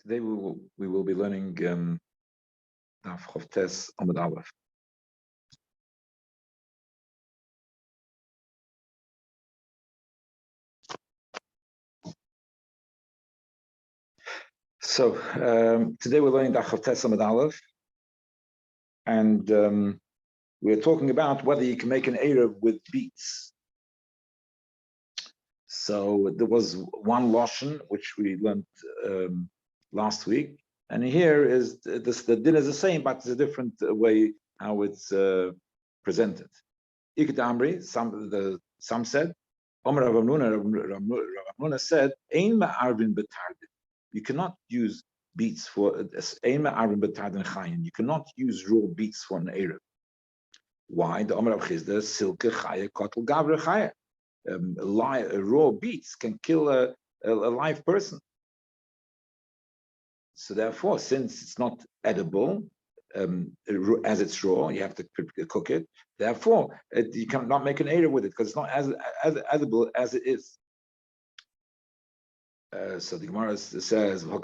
Today we will be learning Daf Chavtes Amud Aleph. So today we're learning Daf Chavtes Amud Aleph, and we're talking about whether you can make an Eruv with beets. So there was one lashon which we learned last week, and here is the din is the same, but it's a different way how it's presented. Iked Amri, some said, Omer Rav Hamnuna said, Ein ma'arvin betardin. You cannot use beets for Ein ma'arvin betardin chayin. You cannot use raw beets for an eruv. Why? The Omer Rav Chizda silke chaya kotel gavre chaya. Raw beets can kill a live person. So therefore, since it's not edible, as it's raw, you have to cook it. Therefore, you cannot make an eruv with it because it's not as edible as it is. So the Gemara says, we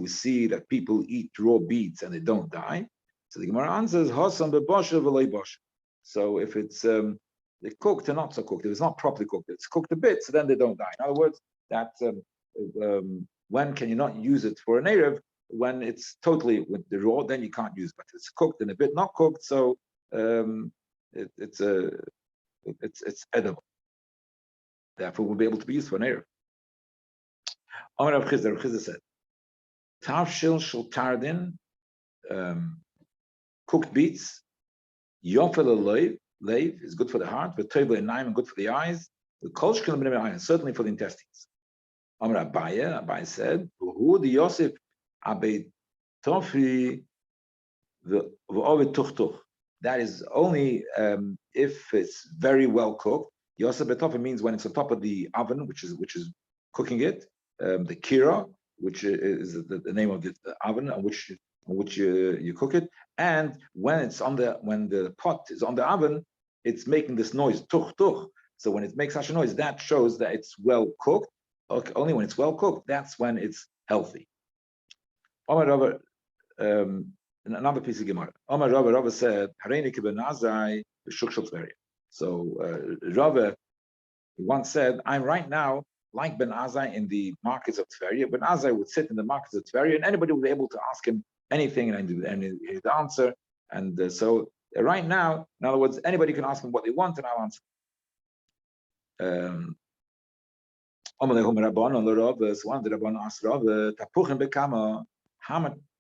see that people eat raw beets and they don't die. So the Gemara answers, so if it's cooked or not so cooked, if it's not properly cooked, it's cooked a bit, so then they don't die. In other words, that when can you not use it for an eruv? When it's totally with the raw, then you can't use it. But it's cooked and a bit not cooked, so it's edible. Therefore, will be able to be used for an eruv. Amar Rav Chizda said, "Tavshil shel tardin, cooked beets, yofel leiv is good for the heart, but toivel enaim and good for the eyes. The kol shkel b'nei ayin, certainly for the intestines." Amar Abaye said, "Who the Yosef abei tofi v'ovet tuchtuch." That is only if it's very well cooked. Yosef betofi means when it's on top of the oven, which is cooking it, the kira, which is the name of the oven on which you cook it, and when the pot is on the oven, it's making this noise tuch tuch. So when it makes such a noise, that shows that it's well cooked. Okay, only when it's well cooked, that's when it's healthy. Omar Rabbi, another piece of Gemara. Omar Rabbi said, "Hareini kibenazai b'shuk shel." So Rabbi once said, "I'm right now like Ben Azai in the markets of Tveria." Ben Azai would sit in the markets of Tveria, and anybody would be able to ask him anything, and he'd answer. And so right now, in other words, anybody can ask him what they want, and I'll answer. One of the Rabban asked Rav,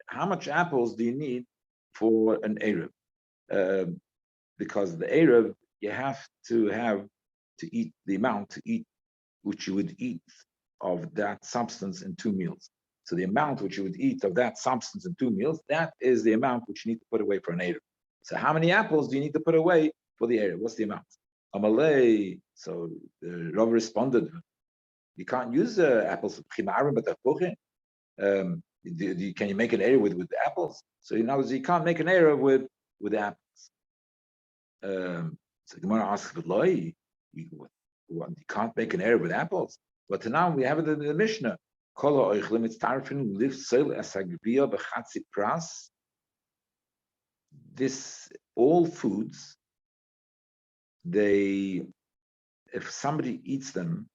how much apples do you need for an eruv? Because the eruv, you have to eat the amount to eat which you would eat of that substance in 2 meals. So the amount which you would eat of that substance in 2 meals, that is the amount which you need to put away for an eruv. So how many apples do you need to put away for the eruv? What's the amount? Amalei. So the Rav responded, you can't use apples. Can you make an eruv with apples? So in other words, you can't make an eruv with apples. So Gemara asks, but you can't make an eruv with apples. But now we have it in the Mishnah. This all foods, if somebody eats them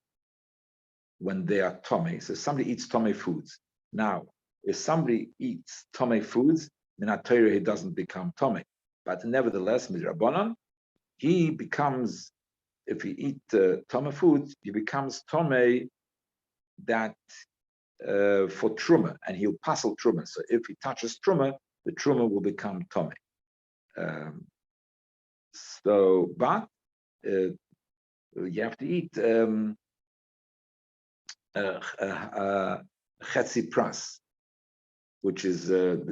when they are tummy, so somebody eats tummy foods. Now, if somebody eats tummy foods, in Torah he doesn't become tummy. But nevertheless, midrabanan, he becomes, if he eats tummy foods, he becomes tummy that for truma, and he'll passel truma. So if he touches truma, the truma will become tummy. But you have to eat chetzi pras, which is 2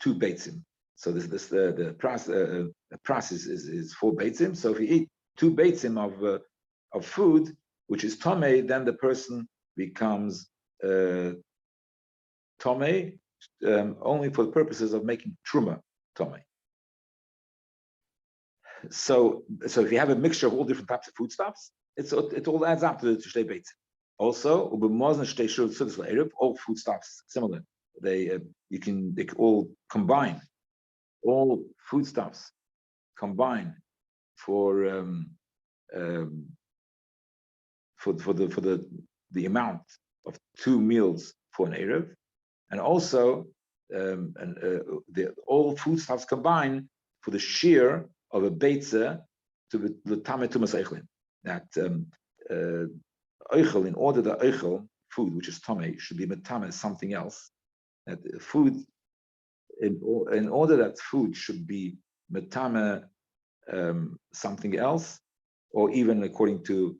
beitzim. So the pras is 4 beitzim. So if you eat 2 beitzim of food, which is tomei, then the person becomes tomei only for the purposes of making truma tomei. So if you have a mixture of all different types of foodstuffs, it all adds up to the shtei beitzim. Also, all foodstuffs similar. They can all combine. All foodstuffs combine for the amount of 2 meals for an Erev, and also all foodstuffs combine for the shear of a beitza to the tameh tumas eichlin. That eichel, in order that eichel food, which is tameh, should be metameh something else. That food, in order that food should be metameh something else, or even according to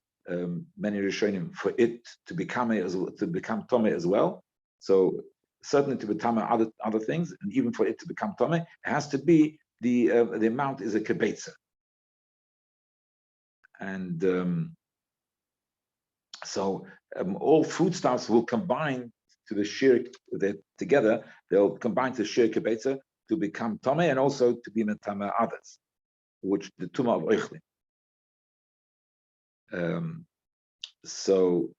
many Rishonim, for it to become tameh as well. So certainly to become other things, and even for it to become tameh, it has to be the amount is a kibetza. And so all foodstuffs will combine to the shir together. They'll combine to shir kibetza to become tameh, and also to be metame others, which the tumah of oichlin. So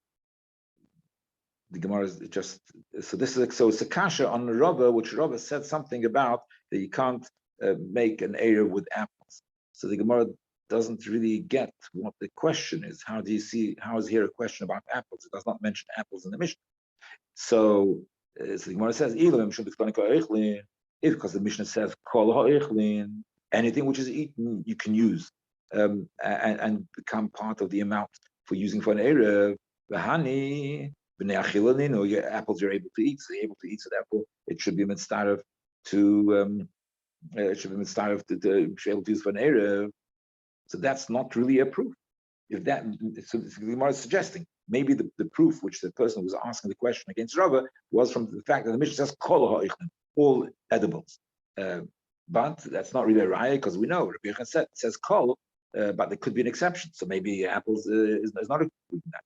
the Gemara is just, so this is, so it's a kasha on the Rabbi, which Rabbi said something about that you can't make an area with apples. So the Gemara doesn't really get what the question is. How do you see, how is here a question about apples? It does not mention apples in the Mishnah. So the Gemara says, if, because the Mishnah says, anything which is eaten, you can use and become part of the amount for using for an area. The honey, or your apples you're able to eat, so you're able to eat, so therefore it should be mitzvah to it should be mitzvah to be able to use for an area. So that's not really a proof. If that, so the Gemara is suggesting maybe the proof which the person who was asking the question against Rabbi was from the fact that the Mishnah says kol all edibles, but that's not really a raya, because we know Rabbi Yochanan says kol, but there could be an exception. So maybe apples is not included in that.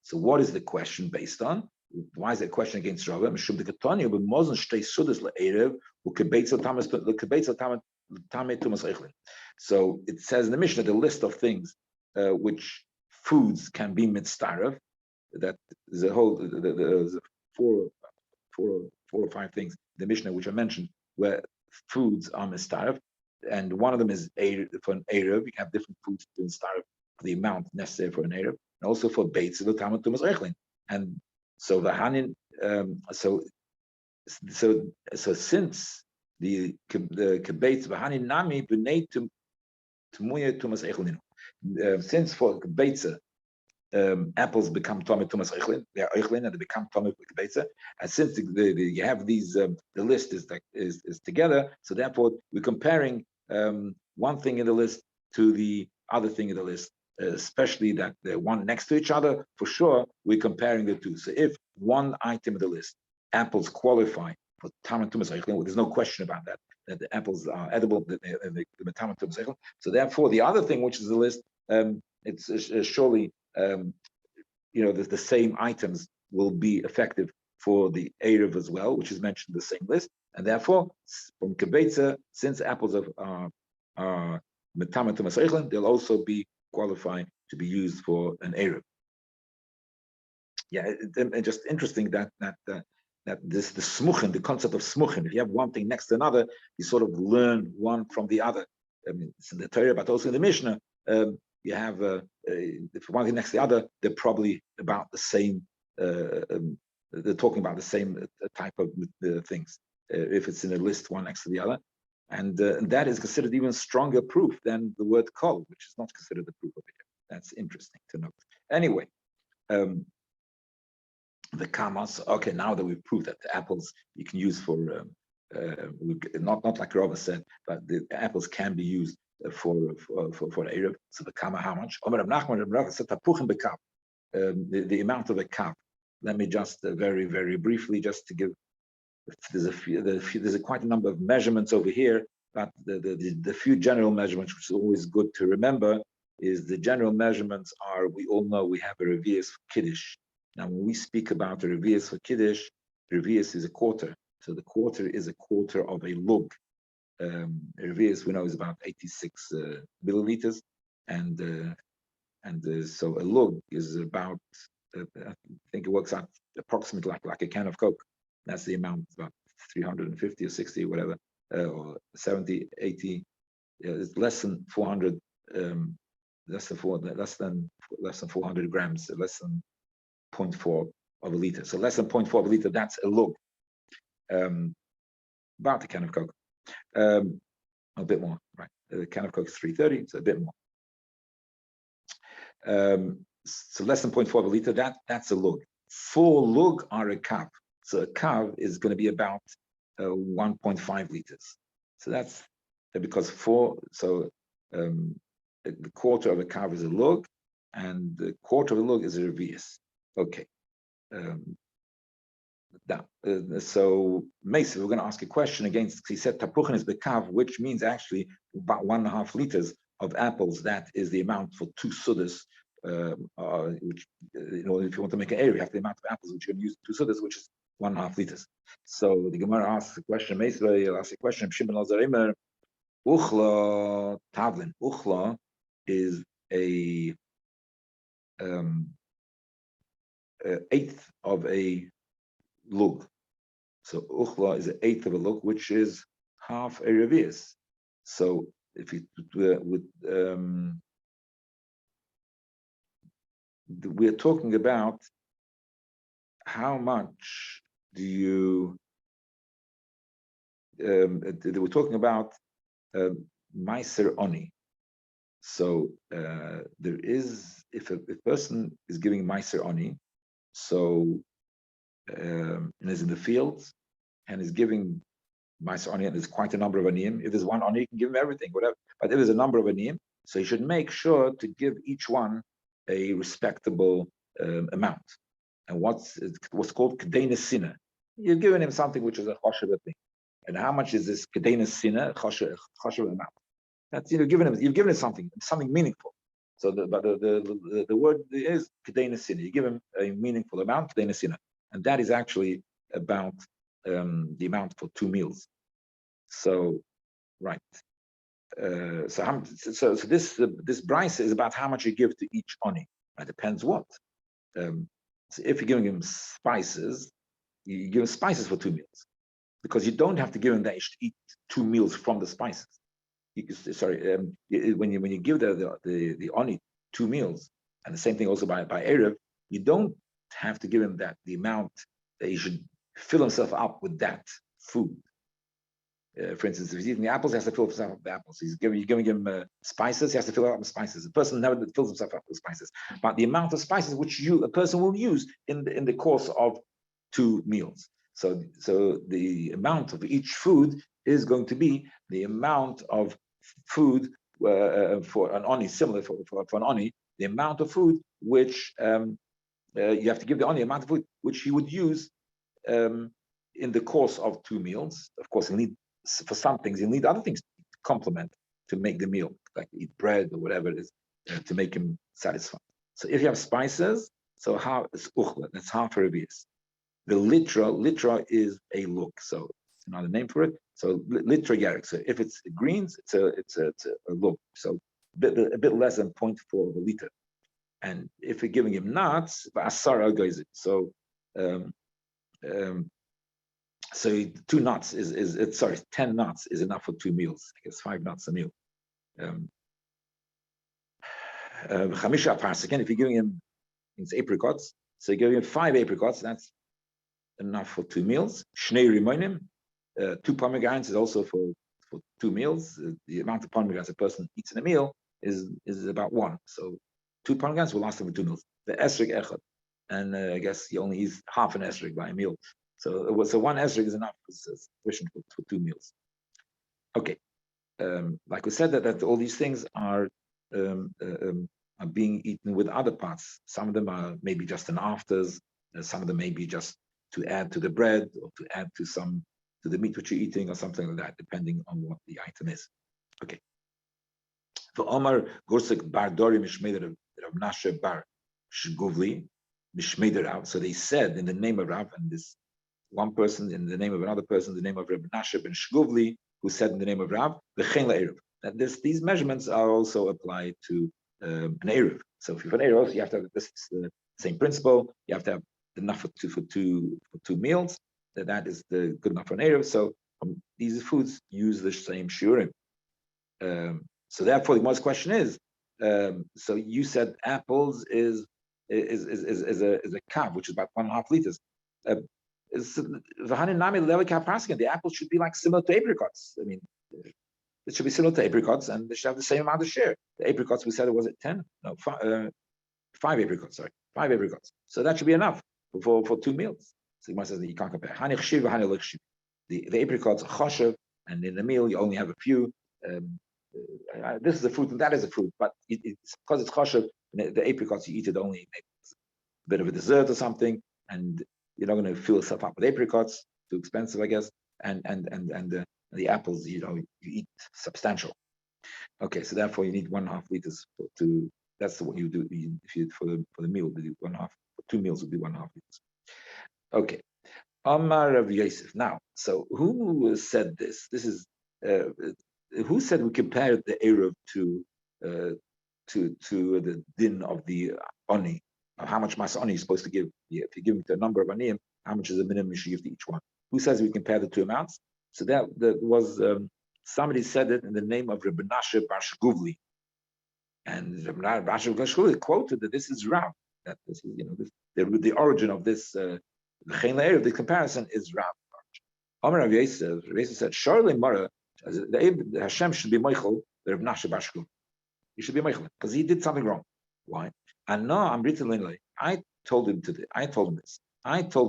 So what is the question based on? Why is it a question against Rabbi? So it says in the Mishnah the list of things which foods can be mitzvah. That is a whole there's four or five things in the Mishnah which I mentioned where foods are mitzvah. And one of them is for an Erev. You have different foods to start for the amount necessary for an Erev, and also for Beitz the Tameh Tumas Eichlin. And so the Hanin, so since the Beitz Hanin Nami B'nei Tumuya Tumas Eichlin, since for Beitz apples become Tameh Tumas Eichlin, they are Eichlin and they become Tameh Beitz. And since you have these, the list is together, so therefore we're comparing one thing in the list to the other thing in the list, especially that they're one next to each other. For sure, we're comparing the two. So if one item of the list, apples qualify for Tameh Tumas Eichlin, well, there's no question about that the apples are edible, the Tameh Tumas Eichlin. So therefore, the other thing which is the list, it's surely the same items will be effective for the Erev as well, which is mentioned in the same list, and therefore from Kibetza, since apples are Metama Tumas Eichlin, they'll also be qualified to be used for an Erev. Yeah, it's just interesting that the smuchen, the concept of smuchen. If you have one thing next to another, you sort of learn one from the other. I mean, it's in the Torah, but also in the Mishnah. You have if one thing next to the other, they're probably about the same. They're talking about the same type of things. If it's in a list, one next to the other, and that is considered even stronger proof than the word kol, which is not considered the proof of it. That's interesting to note. Anyway, the kamas. Okay, now that we've proved that the apples you can use for not like Rabbi said, but the apples can be used for Erev. So the kama, how much? The amount of a cup. Let me just very, very briefly, just to give. There's quite a number of measurements over here, but the few general measurements, which is always good to remember, is the general measurements are, we all know we have a revius for Kiddush. Now, when we speak about a revius for Kiddush, revius is a quarter. So the quarter is a quarter of a lug. Revius we know is about 86 milliliters, and so a lug is about I think it works out approximately like a can of Coke. That's the amount, about 350 or 60 or whatever, or 70, 80. It's less than 400, less than 400 grams, less than 0.4 of a liter. So less than 0.4 of a liter, that's a lug. About a can of Coke. A bit more, right? A can of Coke is 330, so a bit more. So less than 0.4 of a liter, that's a lug. 4 lug are a kav. So a kav is going to be about 1.5 liters. So that's because 4, so the quarter of a kav is a lug, and the quarter of a lug is a revius. Okay. So Mason, we're going to ask a question against, he said tapuchen is bekav, which means actually about 1.5 liters of apples. That is the amount for 2 sudas, which, if you want to make an area, you have the amount of apples which you're going to use 2 sudas, which is 1.5 liters. So the Gemara asks the question, Mason asks a question, Shimon al-Zarimer, uchla tavlin. Uchla is a eighth of a lug. So uchla is an eighth of a lug, which is half a revius. So if you we're talking about how much do you we're talking about meiser oni. So there is, if a person is giving meiser oni, so and is in the fields and is giving meiser oni, and there's quite a number of aniyim. If there's one oni, you can give him everything, whatever. But if there's a number of aniyim, so you should make sure to give each one a respectable amount. And what's called kedena sina. You're giving him something which is a choshev thing. And how much is this kedena sina choshev amount? That's you've given him something meaningful. So the word is kedena sina. You give him a meaningful amount, kedena sina, and that is actually about the amount for 2 meals. So, right. So this price is about how much you give to each oni. It depends what. So if you're giving him spices, you give him spices for 2 meals, because you don't have to give him that to eat 2 meals from the spices. When you give the oni 2 meals, and the same thing also by Erev, you don't have to give him the amount that he should fill himself up with that food. For instance, if he's eating the apples, he has to fill himself up with the apples. You're giving him spices, he has to fill up with spices. The person never fills himself up with spices. But the amount of spices which a person will use in the course of 2 meals. So the amount of each food is going to be the amount of food for an oni, similar for an oni, the amount of food which you have to give the oni amount of food which he would use in the course of 2 meals. Of course, he'll need, for some things, you'll need other things to complement to make the meal, like eat bread or whatever it is, to make him satisfied. So if you have spices, so how it's uchla, that's half a revius. The litra is a look, so it's another name for it. So litra yarek. So if it's greens, it's a look. So a bit less than 0.4 of a liter. And if you're giving him nuts, so so 2 nuts is 10 nuts is enough for 2 meals. I guess 5 nuts a meal. Chamisha apars. Again, if you're giving him apricots, so you're giving him 5 apricots, that's enough for 2 meals. Shnei rimonim, 2 pomegranates is also for 2 meals. The amount of pomegranates a person eats in a meal is about 1. So 2 pomegranates will last him for 2 meals. The esrog echad, and I guess he only eats half an esrog by a meal. So 1 esrog is enough. It's sufficient for 2 meals. Okay, like we said that all these things are being eaten with other parts. Some of them are maybe just an afters. Some of them may be just to add to the bread or to add to the meat which you're eating or something like that, depending on what the item is. Okay. For Omar Gursik Bar Dori Mishmeder Rav Nashe Bar Shguvli Mishmeder Rav. So they said in the name of Rav, and this one person in the name of another person, the name of Rav Nashe ben Shguvli, who said in the name of Rav, v'chein la'eruv. These measurements are also applied to an eruv. So if you have an eruv, you have to have this same principle. You have to have enough for two meals. That is the good enough for an eruv. So these foods use the same shiurim. So therefore, the most question is: so you said apples is a kav, which is about 1.5 liters. The apples should be like similar to apricots. I mean, it should be similar to apricots, and they should have the same amount of share. The apricots, we said it was at 10, no, 5 apricots. Sorry, 5 apricots. So that should be enough for 2 meals. So he says that you can't compare. The apricots are choshev, and in the meal you only have a few. This is a fruit and that is a fruit, but it's because it's choshev. The apricots you eat it only maybe a bit of a dessert or something, and you're not going to fill yourself up with apricots. Too expensive, I guess. And the apples, you eat substantial. Okay, so therefore you need 1.5 liters to. That's what you do if you for the meal. You do 1.5. For 2 meals would be 1.5 liters. Okay. Amar Rav Yosef. Now, so who said this? This is who said we compared the eruv to the din of the oni, of how much masa oni is supposed to give. If you give it a number of aniyim, how much is the minimum you should give to each one? Who says we compare the two amounts? So that was somebody said it in the name of Rabbi Nashe Bar Shguvli, and Rabbi Nashe Bar Shguvli quoted that this is Rav. That this is the origin of this the comparison is Rav. Amar Rav Yosef said, surely Mara, the Hashem should be Michael, the Rabbi Nashe Bar Shguvli. He should be Michael because he did something wrong. Why? And no, I'm written. I told him this. I told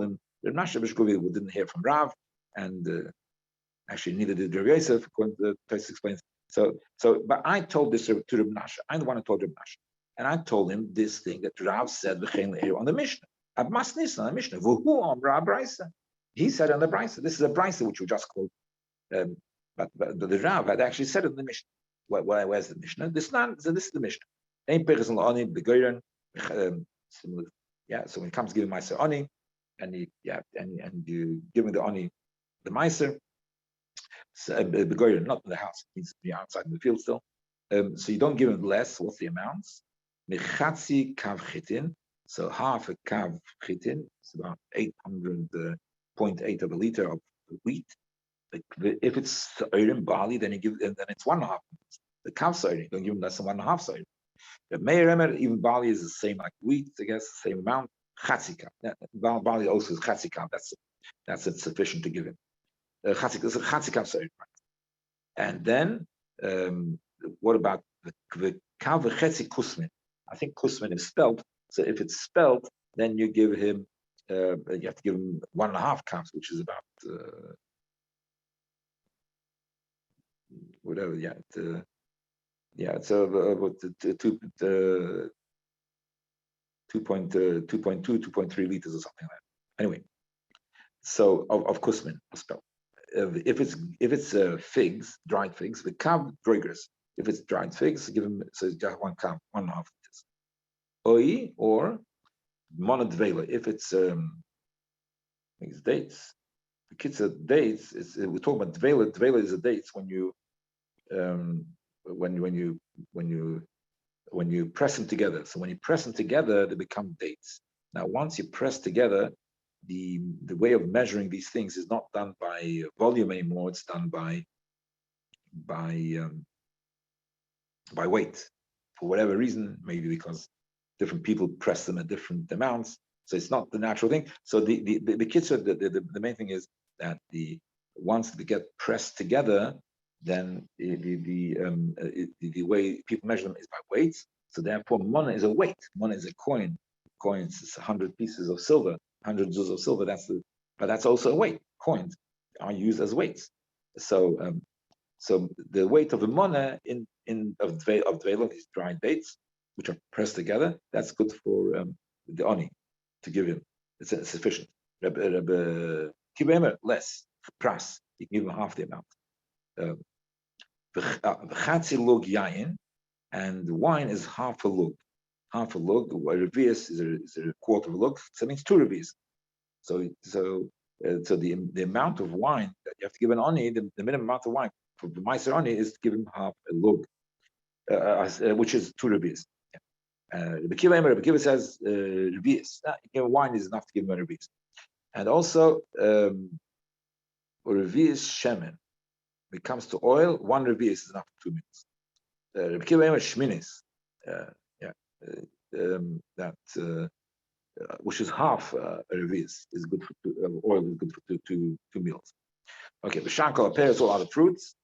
him Rabbi Nashe Bar Shguvli didn't hear from Rav, and actually neither did Rabbi Yosef, according to the text explains. So, but I told this to Rabbi Nashe. I'm the one who told Rabbi Nashe, and I told him this thing that Rav said on the Mishnah. Abmasnis on the Mishnah. He said on the Brisa. This is a Brisa which we just quote. But the Rav had actually said it in the Mishnah. Where's the Mishnah? This is the Mishnah. Yeah. So when it comes to giving Meiser Oni, and you give me the Oni, the Meiser. Not in the house, it needs to be outside in the field still. So you don't give him less. What's the amounts? Mechatzi kav chitin. So half a kav chitin is about 800.8 of a liter of wheat. If it's Eruvin barley, then it's 1.5. The kav seirim, don't give him less than 1.5 seirim. The meir even barley is the same like wheat, I guess, the same amount. Chatzi kav. Barley also is chatzi kav. That's sufficient to give him. And then what about the kav chetzi kusmin? I think kusmin is spelled. So if it's spelled, then you give him you have to give him 1.5 kavs, which is about whatever. It's about 2.2, 2.3 liters or something like that. Anyway, so of kusmin spelled. If it's figs, dried figs, the kav droigers. If it's dried figs, give them just 1 kav, 1.5 liters. Oi or monodvela. If it's dates, the kids are dates. We're talking about dvela. Dvela is a dates when you press them together. So when you press them together, they become dates. Now, once you press together, the way of measuring these things is not done by volume anymore. It's done by weight, for whatever reason, maybe because different people press them at different amounts. So it's not the natural thing. So the kitzur, the main thing is that once they get pressed together, then the way people measure them is by weights. So therefore, mana is a weight. Mana is a coin. Coins is 100 pieces of silver, 100 zuz of silver. But that's also a weight. Coins are used as weights. So the weight of the mana of dvela, these dried dates, which are pressed together, that's good for the oni to give him. It's sufficient. Less pras. You can give him half the amount. V'chatzi lug yayin, and the wine is half a lug. Half a lug. Revius is a quarter of a lug. So it means 2 revius. So the amount of wine that you have to give an oni, the minimum amount of wine for Meiser Ani is to give him half a lug, which is 2 rupees. Rabbi Kiva says rupees. Wine is enough to give him a rupees. And also, rupees shemen. When it comes to oil, 1 rupees is enough for 2 meals. Rabbi Kiva shminis. Which is half a rupees is good for oil is good for two meals. Okay, b'shankol pears, all other fruits.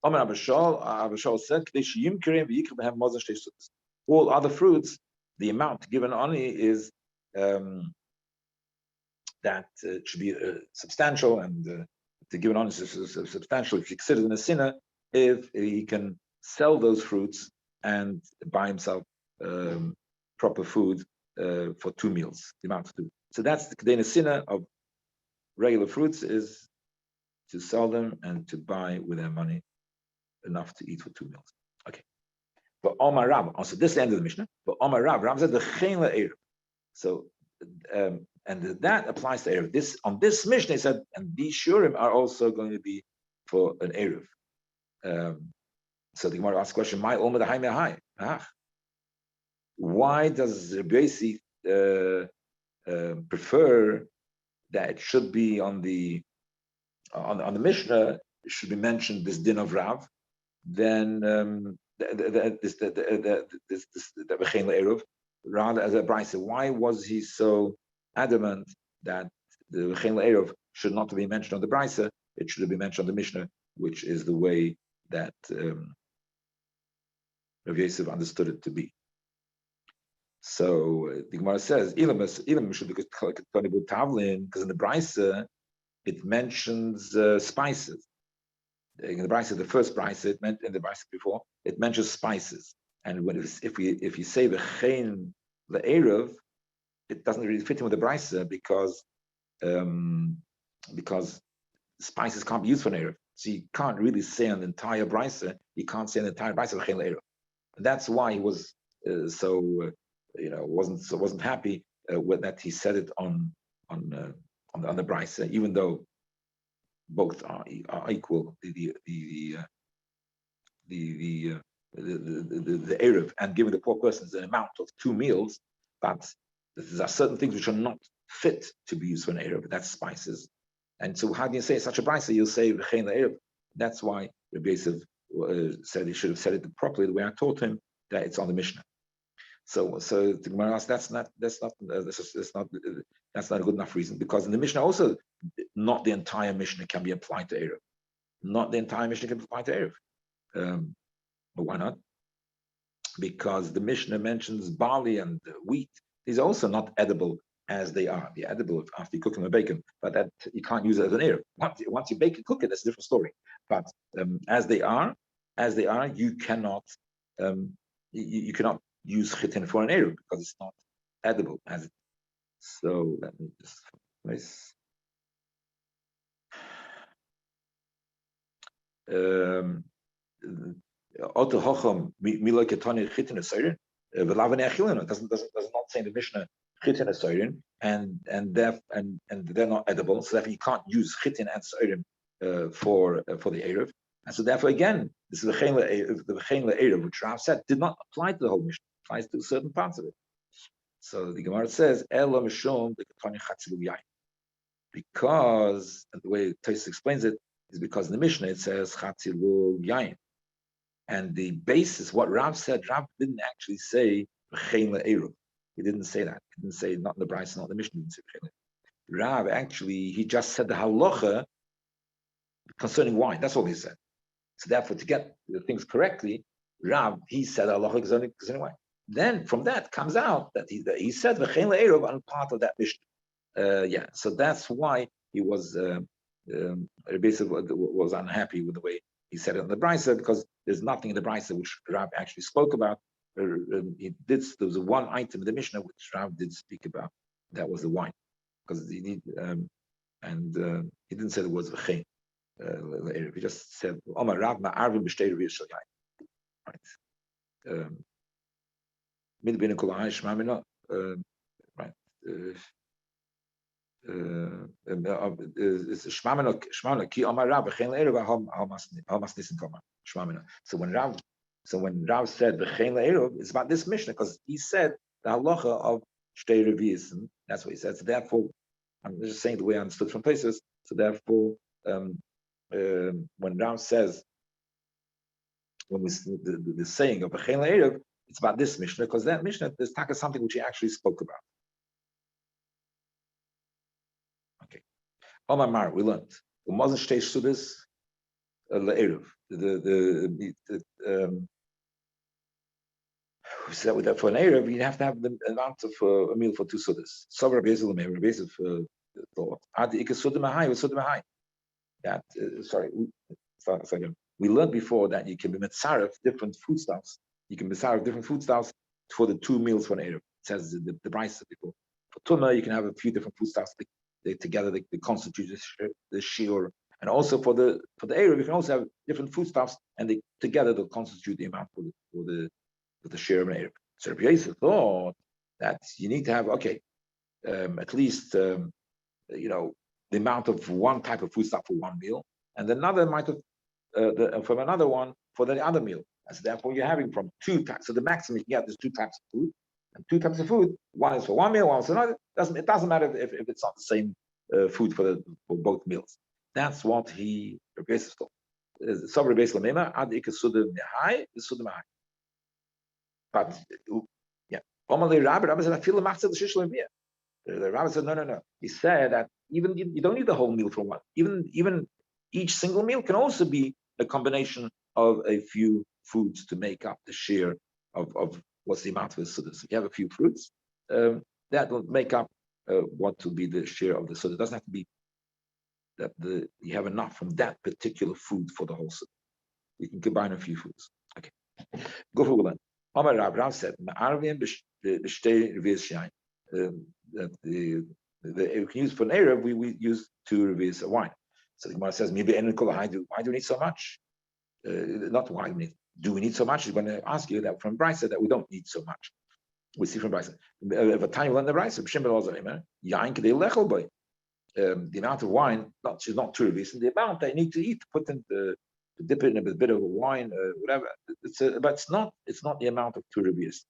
Omer Abishal said, all other fruits, the amount given only is that it should be substantial, and to give it on is substantial. If you consider in a sinner, if he can sell those fruits and buy himself proper food for 2 meals, the amount of 2. So that's the kedena sinner of regular fruits, is to sell them and to buy with their money enough to eat for 2 meals. Okay. But Omar Rab, also this is the end of the Mishnah. But Omar Rab said the chen le'erev. So and that applies to erev. This on this Mishnah, he said, and these shurim are also going to be for an erev. So the Gemara asks the question: "My Omer the high. Why does Rabbi prefer that it should be on the Mishnah? It should be mentioned this din of Rav, then this v'chein le'eruv, rather as a brisa. Why was he so adamant that the v'chein le'eruv should not be mentioned on the brisa? It should be mentioned on the Mishnah, which is the way that Rav Yosef understood it to be. So the Gemara says, even should be because in the brisa it mentions spices. In the brisa, the first brisa, it meant in the brisa before, it mentions spices. And if you say the chen le'erev, it doesn't really fit in with the brisa because spices can't be used for an erev. So you can't really say on the entire brisa. You can't say on the entire brisa the chen le'erev. And that's why he was wasn't happy with that he said it on the brisa, even though both are equal, the erev and giving the poor persons an amount of 2 meals, but there are certain things which are not fit to be used for an erev. That's spices, and so how do you say such a brisa? You'll say v'chein le'erev. That's why Rabbi Yosef said he should have said it properly the way I taught him, that it's on the Mishnah. So the Gemara asks, that's not a good enough reason, because in the Mishnah also, not the entire Mishnah can be applied to Erev. Not the entire Mishnah can be applied to Erev. But why not? Because the Mishnah mentions barley and wheat. These are also not edible as they are. They're edible after you cook them and bake them, but that you can't use it as an Erev. Once you bake and cook it, that's a different story. But as they are, you cannot you cannot use chitin for an erev because it's not edible as it. So let me just place. Oto hocham mila ketani chitin asayrin v'lavane achilin. It does not say in the Mishnah chitin asayrin, and they're not edible. So therefore you can't use chitin and sayrin for the erev. And so therefore again, this is the v'chein le'erev, which Rav said did not apply to the whole Mishnah. Applies to certain parts of it. So the Gemara says, Ela Mishum yain. Because, and the way Tosfos explains it, is because in the Mishnah it says Chatzilu Yain. And the basis, what Rav said, Rav didn't actually say V'chein le'eruv. He didn't say that. He didn't say, not in the Bryce, not in the Mishnah, he didn't say V'chein le'eruv. Rav actually, he just said the halacha concerning wine. That's all he said. So therefore, to get the things correctly, Rav, he said halacha concerning wine. Then from that comes out that he said v'chein le'eruv on part of that Mishnah. So that's why he was basically was unhappy with the way he said it in the brisa, because there's nothing in the brisa which Rav actually spoke about. There was one item in the Mishnah which Rav did speak about. That was the wine, because he didn't say the words v'chein le'eruv. He just said Omar Rav ma'arvim b'shtei reviyos shel yain. Right. Right. Shmamina ki Amar Rav v'chein le'eruv hamas nisim kama Shmamina. So when Rav said v'chein le'eruv, it's about this Mishnah because he said the halacha of shtei revi'is. That's what he said. So therefore, I'm just saying the way I understood from places. So therefore, when Rav says when we the saying of v'chein le'eruv, it's about this Mishnah because that Mishnah is something which he actually spoke about. Okay. Omar Mar, we learned. We mustn't stay sudas le'eruv. We said that for an eruv, you have to have the amount of a meal for two sudas. So Rabbi Yisrael thought. Ad ikasudah mahai was sudah mahai. That we learned before that you can be mitzaref different foodstuffs. You can be mitzaref different foodstuffs for the 2 meals for an eruv. It says the price before. For tuna, you can have a few different foodstuffs. They together they constitute the shiur, and also for the eruv, you can also have different foodstuffs, and they together they'll constitute the amount for the shiur of an eruv. So Rabbi Yosef thought that you need to have at least the amount of one type of foodstuff for one meal, and another amount of from another one for the other meal. And so therefore you're having from 2 types. So the maximum you can get is 2 types of food. And 2 types of food, one is for one meal, one is for another. It doesn't matter if it's not the same food for both meals. That's what he replaces for. But yeah, Rabbi said, I feel the Rabbi said, no. He said that even you don't need the whole meal for one. Even each single meal can also be a combination of a few foods to make up the share of what's the amount of the suda. So if you have a few fruits, that will make up what will be the share of the suda. It doesn't have to be that you have enough from that particular food for the whole suda. You can combine a few foods. Okay. Go for one. Omar Rav said, that we can use for an eruv, we use 2 revi'is of wine. So the Gemara says, maybe why do we need so much? Not why do we need so much? He's going to ask you that from Brisa that we don't need so much. We see from Brisa. If a time you learn the Brisa, the amount of wine, not 2 revi'is, and the amount they need to eat, put in to dip it in a bit of wine, whatever. But it's not the amount of 2 revi'is.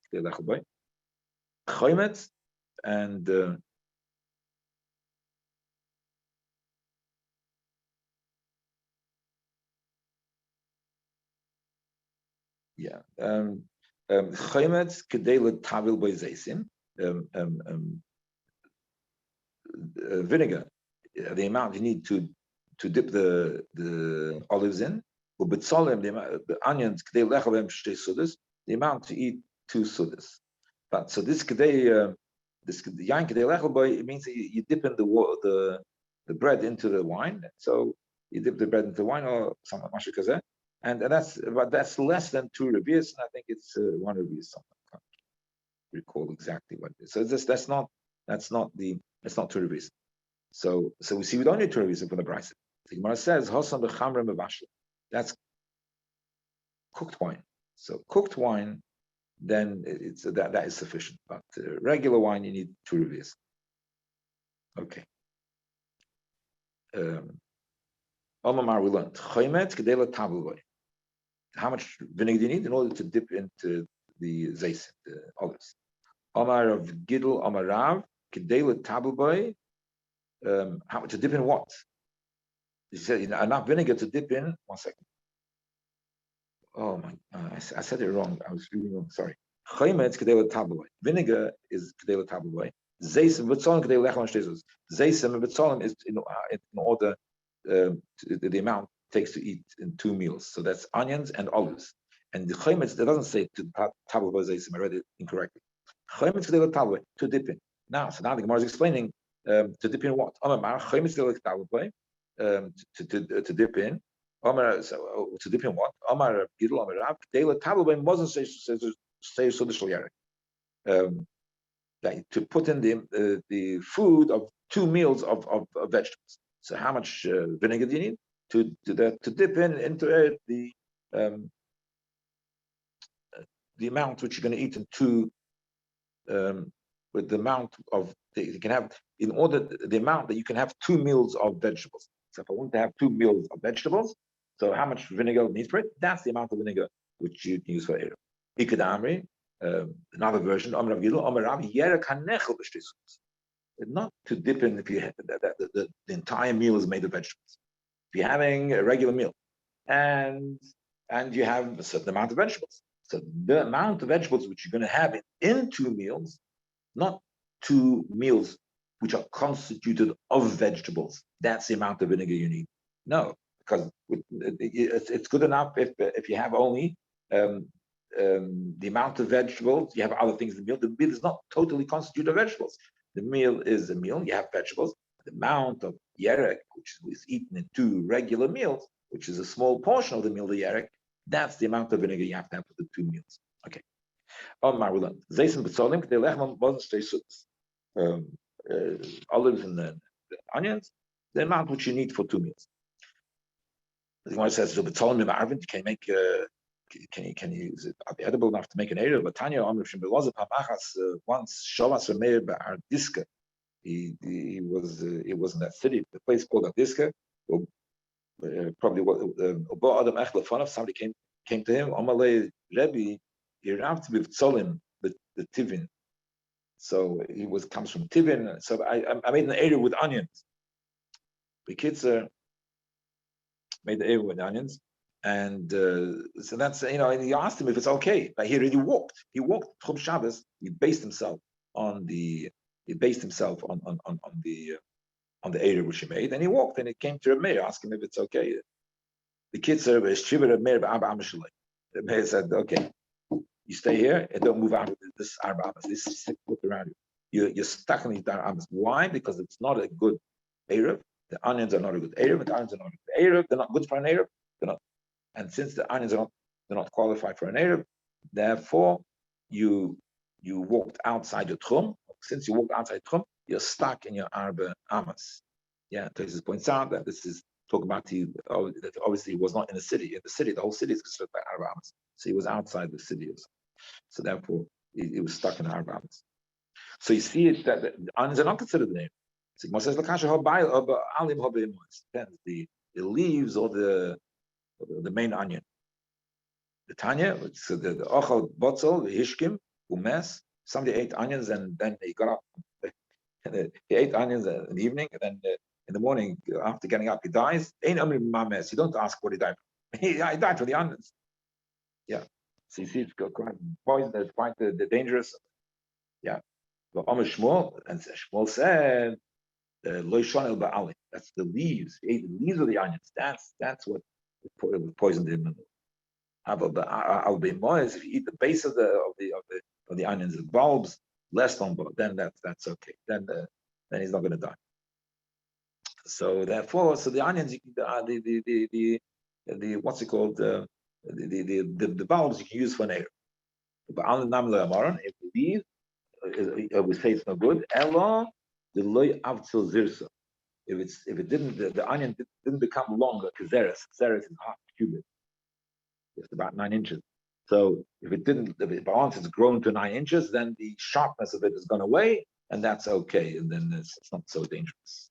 And Chaymetz kedei tavil by zaysim, vinegar, the amount you need to dip the olives in, the onions kedei lechavem shtei sudas, the amount to eat 2 sudas. But so this kedei yain kedei lechavem, it means that you dip in the bread into the wine. So you dip the bread into the wine or something like that. And that's less than 2 revi'is, and I think it's 1 revi'is something. I can't recall exactly what it is. So that's not 2 revi'is. So we see we don't need 2 revi'is for the price. The Gemara says Hosan b'chamra mevashel. That's cooked wine. So cooked wine, then it's that is sufficient. But regular wine, you need 2 revi'is. Okay. Omar, we learned chaymet kedei tabel. How much vinegar do you need in order to dip into the zayis, the olives? Omar of Gidl, Omar Rav, kedei tabel boy. How to dip in what? He said enough vinegar to dip in. 1 second. Oh my! I said it wrong. I was reading wrong. Sorry. Chaymet kedei tabel boy. Vinegar is kedei tabel boy. Zayis v'tzolim kedei lechon shtezos. Zayis and v'tzolim is in order the amount takes to eat in 2 meals. So that's onions and olives. And the chaymetz, it doesn't say to tabel b'zaysim. I read it incorrectly. Chaymetz to dip in. Now the Gemara is explaining to dip in what? Chaymetz to dip in. To dip in what? Amar Gidl, Amar Rav, tabel b'zayim wasn't say so the shliyarik. To put in the food of 2 meals of vegetables. So how much vinegar do you need to dip into it the amount which you're going to eat in 2 with the amount of you can have in order the amount that you can have 2 meals of vegetables. So if I want to have 2 meals of vegetables, so how much vinegar needs for it? That's the amount of vinegar which you can use for Erev. Ikadamri, another version, not to dip in if you have, the entire meal is made of vegetables. If you're having a regular meal and you have a certain amount of vegetables, so the amount of vegetables which you're going to have in 2 meals, not 2 meals which are constituted of vegetables, that's the amount of vinegar you need. No, because it's good enough if you have only the amount of vegetables, you have other things in the meal. The meal is not totally constituted of vegetables. The meal is a meal, you have vegetables. The amount of yerek, which is eaten in 2 regular meals, which is a small portion of the meal, the yerek, that's the amount of vinegar you have to have for the 2 meals. Okay. Olives and the onions, the amount which you need for 2 meals. The Gemara says, "So betzolim Eruvin, can you make? Can you use it? Are they edible enough to make an erev?" But Tanya Amr Shem Belozah Pamachas once Shavas Meir Diska. He was in that city, the place called Diska. Probably what Adam Echlefanav. Somebody came to him. Amalei Rebbe, he raved with Tzolim the Tivin. So he comes from Tivin. So I made an erev with onions. The kids made the erev with onions. And so that's, and he asked him if it's okay, but he already walked. He walked Chum Shabbos. He based himself on the Erev which he made, and he walked. And it came to Rabbi Meir, asked him if it's okay. The kids said, "Shiva Meir ba'arba amashalei." Rabbi Meir said, "Okay, you stay here and don't move out of this arba amas. This is 6 foot around you. You're stuck in these arba amas. Why? Because it's not a good Erev. The onions are not a good Erev. The onions are not a good Erev. They're not good for an Erev. They're not." And since the onions they're not qualified for an Erev, therefore you walked outside your tchum. Since you walked outside tchum, you're stuck in your arba amas. Yeah, Tosis points out that this is talking about that obviously he was not in the city. In the city, the whole city is considered by arba amas. So he was outside the city. So therefore he was stuck in arba amas. So you see it that the onions are not considered an Erev. So Gemara says the leaves or the main onion. The Tanya, so the ochal botzel, the hishkim, umes. Somebody ate onions and then he got up. He ate onions in the evening, and then in the morning after getting up, he dies. Ain't mames. You don't ask what he died from. He died from the onions. Yeah. So you see, it's quite poison. It's quite the dangerous. Yeah. But Shmuel, and Shmuel said, "Loishon el ba'ali." That's the leaves. He ate the leaves of the onions. That's what poisoned him. I'll be moist if you eat the base of the onions, the bulbs, less on bulb, then that's okay. Then he's not going to die. So therefore, the onions, the what's it called, the bulbs you can use for an erev. But if the leaf, we say it's no good. Elo the loy avtzil zirsa. If it didn't, the onion didn't become longer. Zeres is half cubit. It's about 9 inches. So if once it's grown to 9 inches, then the sharpness of it has gone away, and that's okay, and then it's not so dangerous.